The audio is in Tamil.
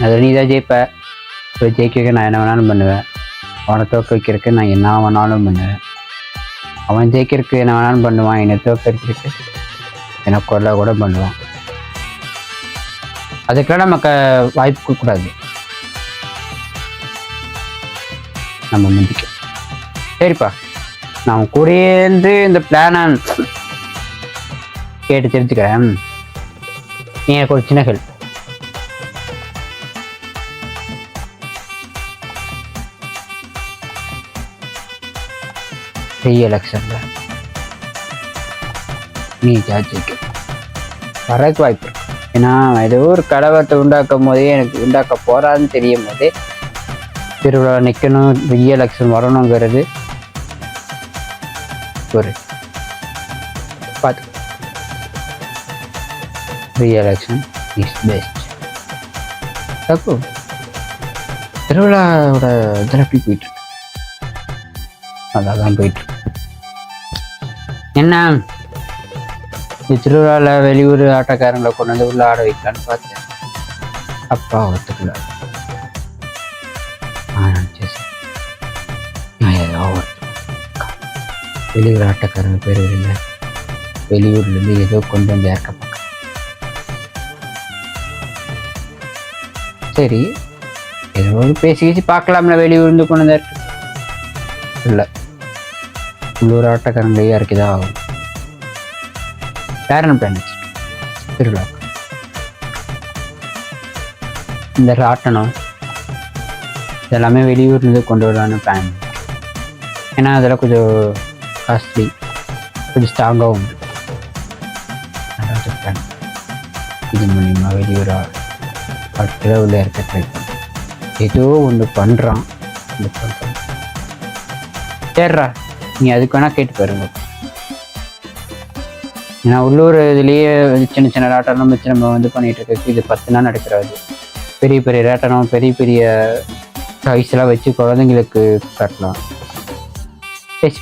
அதில் நீ தான் ஜெயிப்ப. இப்போ ஜெயிக்க வைக்க நான் என்ன வேணாலும் பண்ணுவேன். அவனை தோற்க வைக்கிறதுக்கு நான் என்ன வேணாலும் பண்ணுவேன். அவன் ஜெயிக்கிறதுக்கு என்ன வேணாலும் பண்ணுவான். என்னை தோற்கடிக்கிறதுக்கு எனக்கு கொல்ல கூட பண்ணுவான். அதுக்கெல்லாம் நமக்கு வாய்ப்பு கொடுக்கூடாது. நம்ம முந்திக்க சரிப்பா. நான் கூடயேந்து இந்த பிளானை கேட்டு தெரிஞ்சுக்கிறேன். நீ எனக்கு ஒரு சின்ன ஹெல்ப். எலெக்ஷன்ல நீ ஜாட்சிக்கு வரக்கு வாய்ப்பு இருக்கு. ஏன்னா ஏதோ ஒரு கலவரத்தை உண்டாக்கும் போதே எனக்கு உண்டாக்க போறான்னு தெரியும் போதே திருவிழா நிற்கணும், எலெக்ஷன் வரணுங்கிறது ஒரு பார்த்து. Election is best. தப்பு திருவிழாவோட இதில் எப்படி போயிட்டு அதான் போயிட்டு என்ன இந்த திருவிழாவில் வெளியூர் ஆட்டக்காரங்களை கொண்டு வந்து உள்ள ஆட வைக்கலான்னு பார்த்தேன். அப்பா ஒத்துக்கல. வெளியூர் ஆட்டக்காரங்க பேர் இல்லை, வெளியூர்லேருந்து ஏதோ கொண்டு வந்து இறக்க பார்க்க. சரி ஏதோ பேசி பார்க்கலாம்ல. வெளியூர்ந்து கொண்டு வந்து இறக்க இல்லை, உள்ளூர் ஆட்டக்காரங்களையே இறக்கிதான் ஆகும். பேரன் பிளான் வச்சுட்டு திருவிழா இந்த ராட்டனம் இதெல்லாமே வெளியூர்லேருந்து கொண்டு வரலான்னு பிளான். ஏன்னா அதெல்லாம் கொஞ்சம் காஸ்ட்லி, கொஞ்சம் ஸ்ட்ராங்காகவும் பிளான். இது மூலிமா வெளியூர் கிழவில் இருக்க ட்ரை பண்ண ஏதோ ஒன்று பண்ணுறான். சரிடா, நீ அதுக்கு வேணால் கேட்டு பாருங்க. ஏன்னா உள்ளூர் இதுலேயே சின்ன சின்ன ராட்டனம் வச்சு நம்ம பண்ணிகிட்டு இருக்கு. இது 10 நாள் நடக்கிறாது. பெரிய பெரிய ராட்டனம், பெரிய பெரிய டாய்ஸ்லாம் வச்சு குழந்தைங்களுக்கு காட்டலாம். பேசி